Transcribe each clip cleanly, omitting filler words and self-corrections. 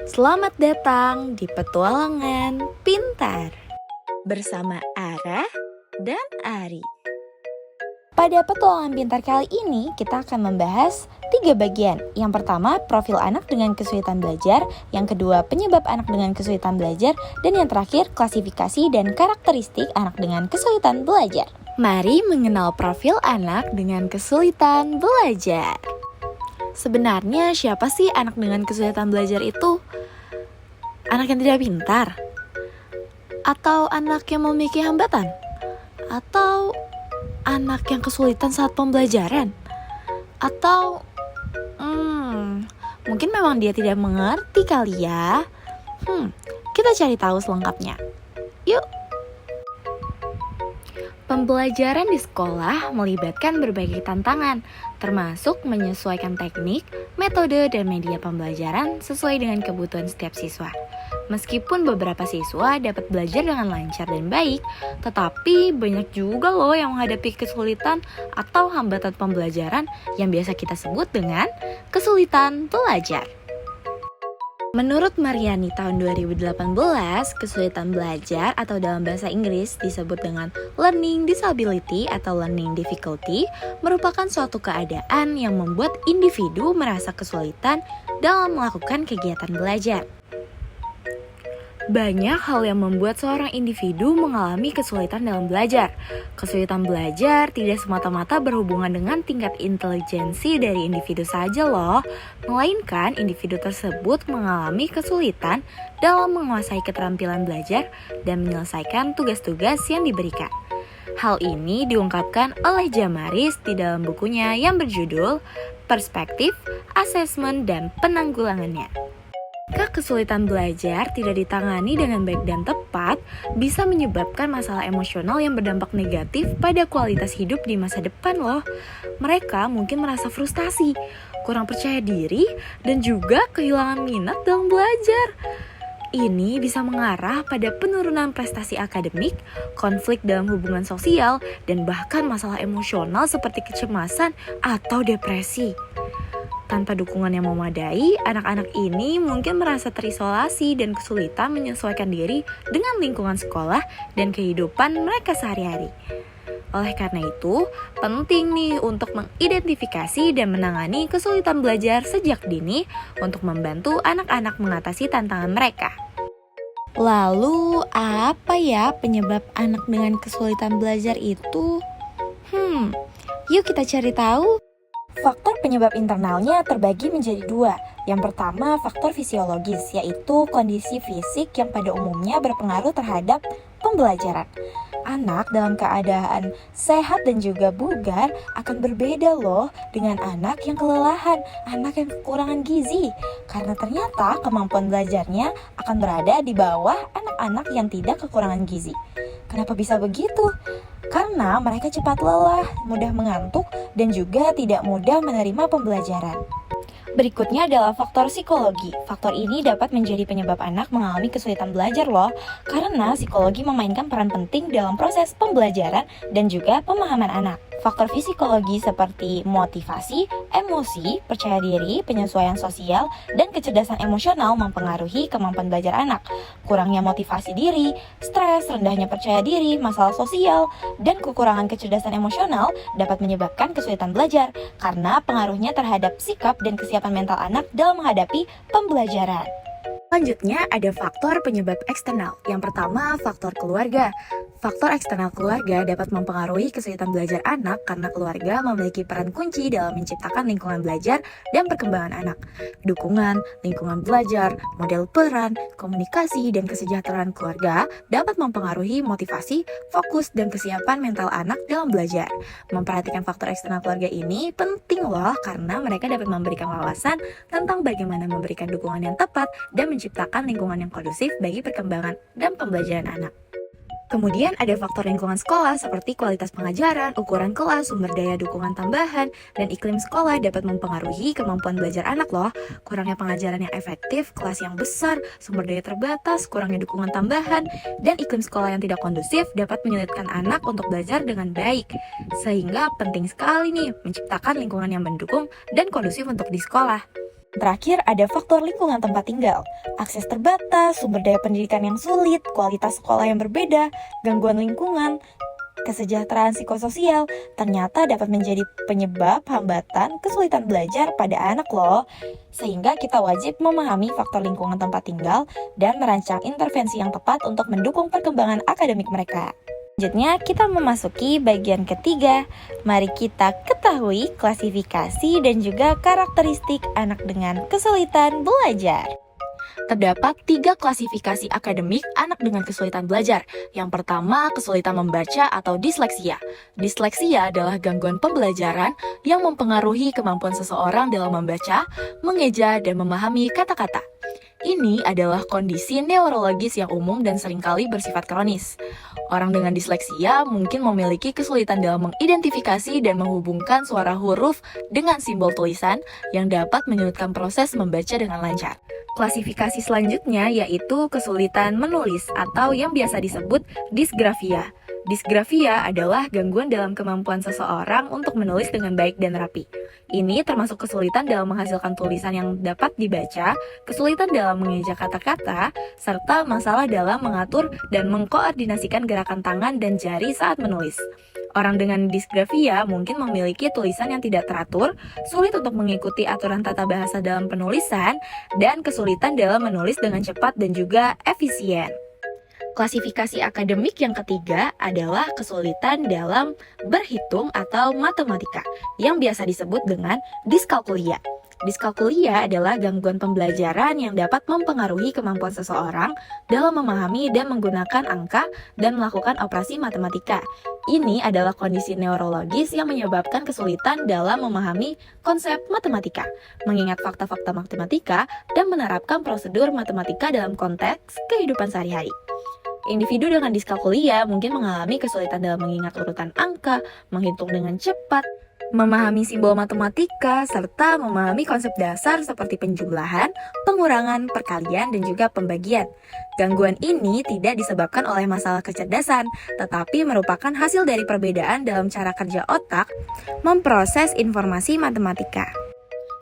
Selamat datang di Petualangan Pintar bersama Ara dan Ari. Pada Petualangan Pintar kali ini kita akan membahas 3 bagian. Yang pertama, profil anak dengan kesulitan belajar. Yang kedua, penyebab anak dengan kesulitan belajar. Dan yang terakhir, klasifikasi dan karakteristik anak dengan kesulitan belajar. Mari mengenal profil anak dengan kesulitan belajar. Sebenarnya siapa sih anak dengan kesulitan belajar itu? Anak yang tidak pintar? Atau anak yang memiliki hambatan? Atau anak yang kesulitan saat pembelajaran? Atau mungkin memang dia tidak mengerti kali ya? Kita cari tahu selengkapnya. Yuk! Pembelajaran di sekolah melibatkan berbagai tantangan, termasuk menyesuaikan teknik, metode, dan media pembelajaran sesuai dengan kebutuhan setiap siswa. Meskipun beberapa siswa dapat belajar dengan lancar dan baik, tetapi banyak juga loh yang menghadapi kesulitan atau hambatan pembelajaran yang biasa kita sebut dengan kesulitan belajar. Menurut Mariani tahun 2018, kesulitan belajar atau dalam bahasa Inggris disebut dengan learning disability atau learning difficulty merupakan suatu keadaan yang membuat individu merasa kesulitan dalam melakukan kegiatan belajar. Banyak hal yang membuat seorang individu mengalami kesulitan dalam belajar. Kesulitan belajar tidak semata-mata berhubungan dengan tingkat intelijensi dari individu saja loh, melainkan individu tersebut mengalami kesulitan dalam menguasai keterampilan belajar dan menyelesaikan tugas-tugas yang diberikan. Hal ini diungkapkan oleh Jamaris di dalam bukunya yang berjudul Perspektif, Asesmen, dan Penanggulangannya. Jika kesulitan belajar tidak ditangani dengan baik dan tepat, bisa menyebabkan masalah emosional yang berdampak negatif pada kualitas hidup di masa depan loh. Mereka mungkin merasa frustasi, kurang percaya diri, dan juga kehilangan minat dalam belajar. Ini bisa mengarah pada penurunan prestasi akademik, konflik dalam hubungan sosial, dan bahkan masalah emosional seperti kecemasan atau depresi. Tanpa dukungan yang memadai, anak-anak ini mungkin merasa terisolasi dan kesulitan menyesuaikan diri dengan lingkungan sekolah dan kehidupan mereka sehari-hari. Oleh karena itu, penting nih untuk mengidentifikasi dan menangani kesulitan belajar sejak dini untuk membantu anak-anak mengatasi tantangan mereka. Lalu, apa ya penyebab anak dengan kesulitan belajar itu? Yuk kita cari tahu. Faktor penyebab internalnya terbagi menjadi 2. Yang pertama, faktor fisiologis, yaitu kondisi fisik yang pada umumnya berpengaruh terhadap pembelajaran. Anak dalam keadaan sehat dan juga bugar akan berbeda loh dengan anak yang kelelahan, anak yang kekurangan gizi. Karena ternyata kemampuan belajarnya akan berada di bawah anak-anak yang tidak kekurangan gizi. Kenapa bisa begitu? Karena mereka cepat lelah, mudah mengantuk, dan juga tidak mudah menerima pembelajaran. Berikutnya adalah faktor psikologi. Faktor ini dapat menjadi penyebab anak mengalami kesulitan belajar loh, karena psikologi memainkan peran penting dalam proses pembelajaran dan juga pemahaman anak. Faktor psikologi seperti motivasi, emosi, percaya diri, penyesuaian sosial, dan kecerdasan emosional mempengaruhi kemampuan belajar anak. Kurangnya motivasi diri, stres, rendahnya percaya diri, masalah sosial, dan kekurangan kecerdasan emosional dapat menyebabkan kesulitan belajar karena pengaruhnya terhadap sikap dan kesiapan mental anak dalam menghadapi pembelajaran. Selanjutnya ada faktor penyebab eksternal. Yang pertama, faktor keluarga. Faktor eksternal keluarga dapat mempengaruhi kesulitan belajar anak karena keluarga memiliki peran kunci dalam menciptakan lingkungan belajar dan perkembangan anak. Dukungan, lingkungan belajar, model peran, komunikasi, dan kesejahteraan keluarga dapat mempengaruhi motivasi, fokus, dan kesiapan mental anak dalam belajar. Memperhatikan faktor eksternal keluarga ini penting loh karena mereka dapat memberikan wawasan tentang bagaimana memberikan dukungan yang tepat dan menciptakan lingkungan yang kondusif bagi perkembangan dan pembelajaran anak. Kemudian ada faktor lingkungan sekolah seperti kualitas pengajaran, ukuran kelas, sumber daya dukungan tambahan, dan iklim sekolah dapat mempengaruhi kemampuan belajar anak loh. Kurangnya pengajaran yang efektif, kelas yang besar, sumber daya terbatas, kurangnya dukungan tambahan, dan iklim sekolah yang tidak kondusif dapat menyulitkan anak untuk belajar dengan baik. Sehingga penting sekali nih menciptakan lingkungan yang mendukung dan kondusif untuk di sekolah. Terakhir, ada faktor lingkungan tempat tinggal. Akses terbatas, sumber daya pendidikan yang sulit, kualitas sekolah yang berbeda, gangguan lingkungan, kesejahteraan psikososial ternyata dapat menjadi penyebab hambatan kesulitan belajar pada anak loh. Sehingga kita wajib memahami faktor lingkungan tempat tinggal dan merancang intervensi yang tepat untuk mendukung perkembangan akademik mereka. Selanjutnya kita memasuki bagian ketiga. Mari kita ketahui klasifikasi dan juga karakteristik anak dengan kesulitan belajar. Terdapat 3 klasifikasi akademik anak dengan kesulitan belajar. Yang pertama, kesulitan membaca atau disleksia. Disleksia adalah gangguan pembelajaran yang mempengaruhi kemampuan seseorang dalam membaca, mengeja, dan memahami kata-kata. Ini adalah kondisi neurologis yang umum dan seringkali bersifat kronis. Orang dengan disleksia mungkin memiliki kesulitan dalam mengidentifikasi dan menghubungkan suara huruf dengan simbol tulisan yang dapat menyulitkan proses membaca dengan lancar. Klasifikasi selanjutnya yaitu kesulitan menulis atau yang biasa disebut disgrafia. Disgrafia adalah gangguan dalam kemampuan seseorang untuk menulis dengan baik dan rapi. Ini termasuk kesulitan dalam menghasilkan tulisan yang dapat dibaca, kesulitan dalam mengeja kata-kata, serta masalah dalam mengatur dan mengkoordinasikan gerakan tangan dan jari saat menulis. Orang dengan disgrafia mungkin memiliki tulisan yang tidak teratur, sulit untuk mengikuti aturan tata bahasa dalam penulisan, dan kesulitan dalam menulis dengan cepat dan juga efisien. Klasifikasi akademik yang ketiga adalah kesulitan dalam berhitung atau matematika, yang biasa disebut dengan diskalkulia. Diskalkulia adalah gangguan pembelajaran yang dapat mempengaruhi kemampuan seseorang dalam memahami dan menggunakan angka dan melakukan operasi matematika. Ini adalah kondisi neurologis yang menyebabkan kesulitan dalam memahami konsep matematika, mengingat fakta-fakta matematika, dan menerapkan prosedur matematika dalam konteks kehidupan sehari-hari. Individu dengan diskalkulia mungkin mengalami kesulitan dalam mengingat urutan angka, menghitung dengan cepat, memahami simbol matematika, serta memahami konsep dasar seperti penjumlahan, pengurangan, perkalian, dan juga pembagian. Gangguan ini tidak disebabkan oleh masalah kecerdasan, tetapi merupakan hasil dari perbedaan dalam cara kerja otak memproses informasi matematika.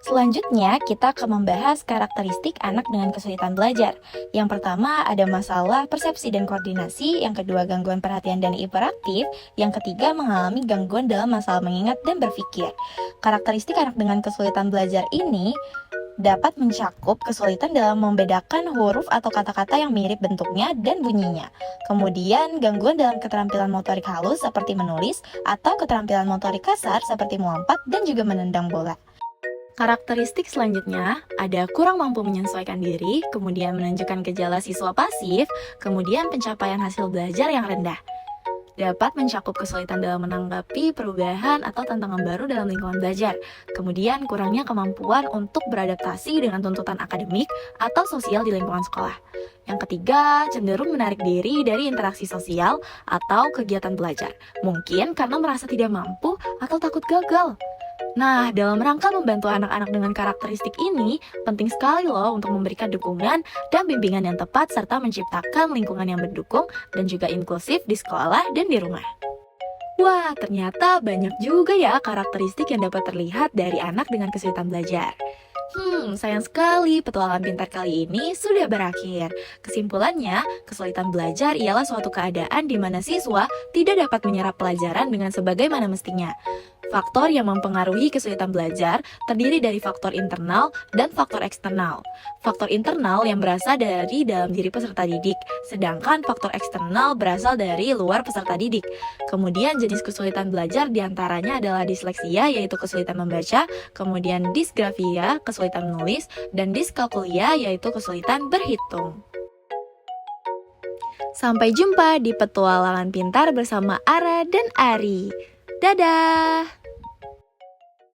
Selanjutnya, kita akan membahas karakteristik anak dengan kesulitan belajar. Yang pertama, ada masalah persepsi dan koordinasi. Yang kedua, gangguan perhatian dan hiperaktif. Yang ketiga, mengalami gangguan dalam masalah mengingat dan berpikir. Karakteristik anak dengan kesulitan belajar ini dapat mencakup kesulitan dalam membedakan huruf atau kata-kata yang mirip bentuknya dan bunyinya. Kemudian, gangguan dalam keterampilan motorik halus seperti menulis atau keterampilan motorik kasar seperti melompat dan juga menendang bola. Karakteristik selanjutnya ada kurang mampu menyesuaikan diri, kemudian menunjukkan gejala siswa pasif, kemudian pencapaian hasil belajar yang rendah. Dapat mencakup kesulitan dalam menanggapi perubahan atau tantangan baru dalam lingkungan belajar, kemudian kurangnya kemampuan untuk beradaptasi dengan tuntutan akademik atau sosial di lingkungan sekolah. Yang ketiga, cenderung menarik diri dari interaksi sosial atau kegiatan belajar, mungkin karena merasa tidak mampu atau takut gagal. Nah, dalam rangka membantu anak-anak dengan karakteristik ini, penting sekali loh untuk memberikan dukungan dan bimbingan yang tepat serta menciptakan lingkungan yang mendukung dan juga inklusif di sekolah dan di rumah. Wah, ternyata banyak juga ya karakteristik yang dapat terlihat dari anak dengan kesulitan belajar. Sayang sekali petualangan pintar kali ini sudah berakhir. Kesimpulannya, kesulitan belajar ialah suatu keadaan di mana siswa tidak dapat menyerap pelajaran dengan sebagaimana mestinya. Faktor yang mempengaruhi kesulitan belajar terdiri dari faktor internal dan faktor eksternal. Faktor internal yang berasal dari dalam diri peserta didik, sedangkan faktor eksternal berasal dari luar peserta didik. Kemudian jenis kesulitan belajar diantaranya adalah disleksia, yaitu kesulitan membaca, kemudian disgrafia, kesulitan menulis, dan diskalkulia, yaitu kesulitan berhitung. Sampai jumpa di petualangan pintar bersama Ara dan Ari. Dadah!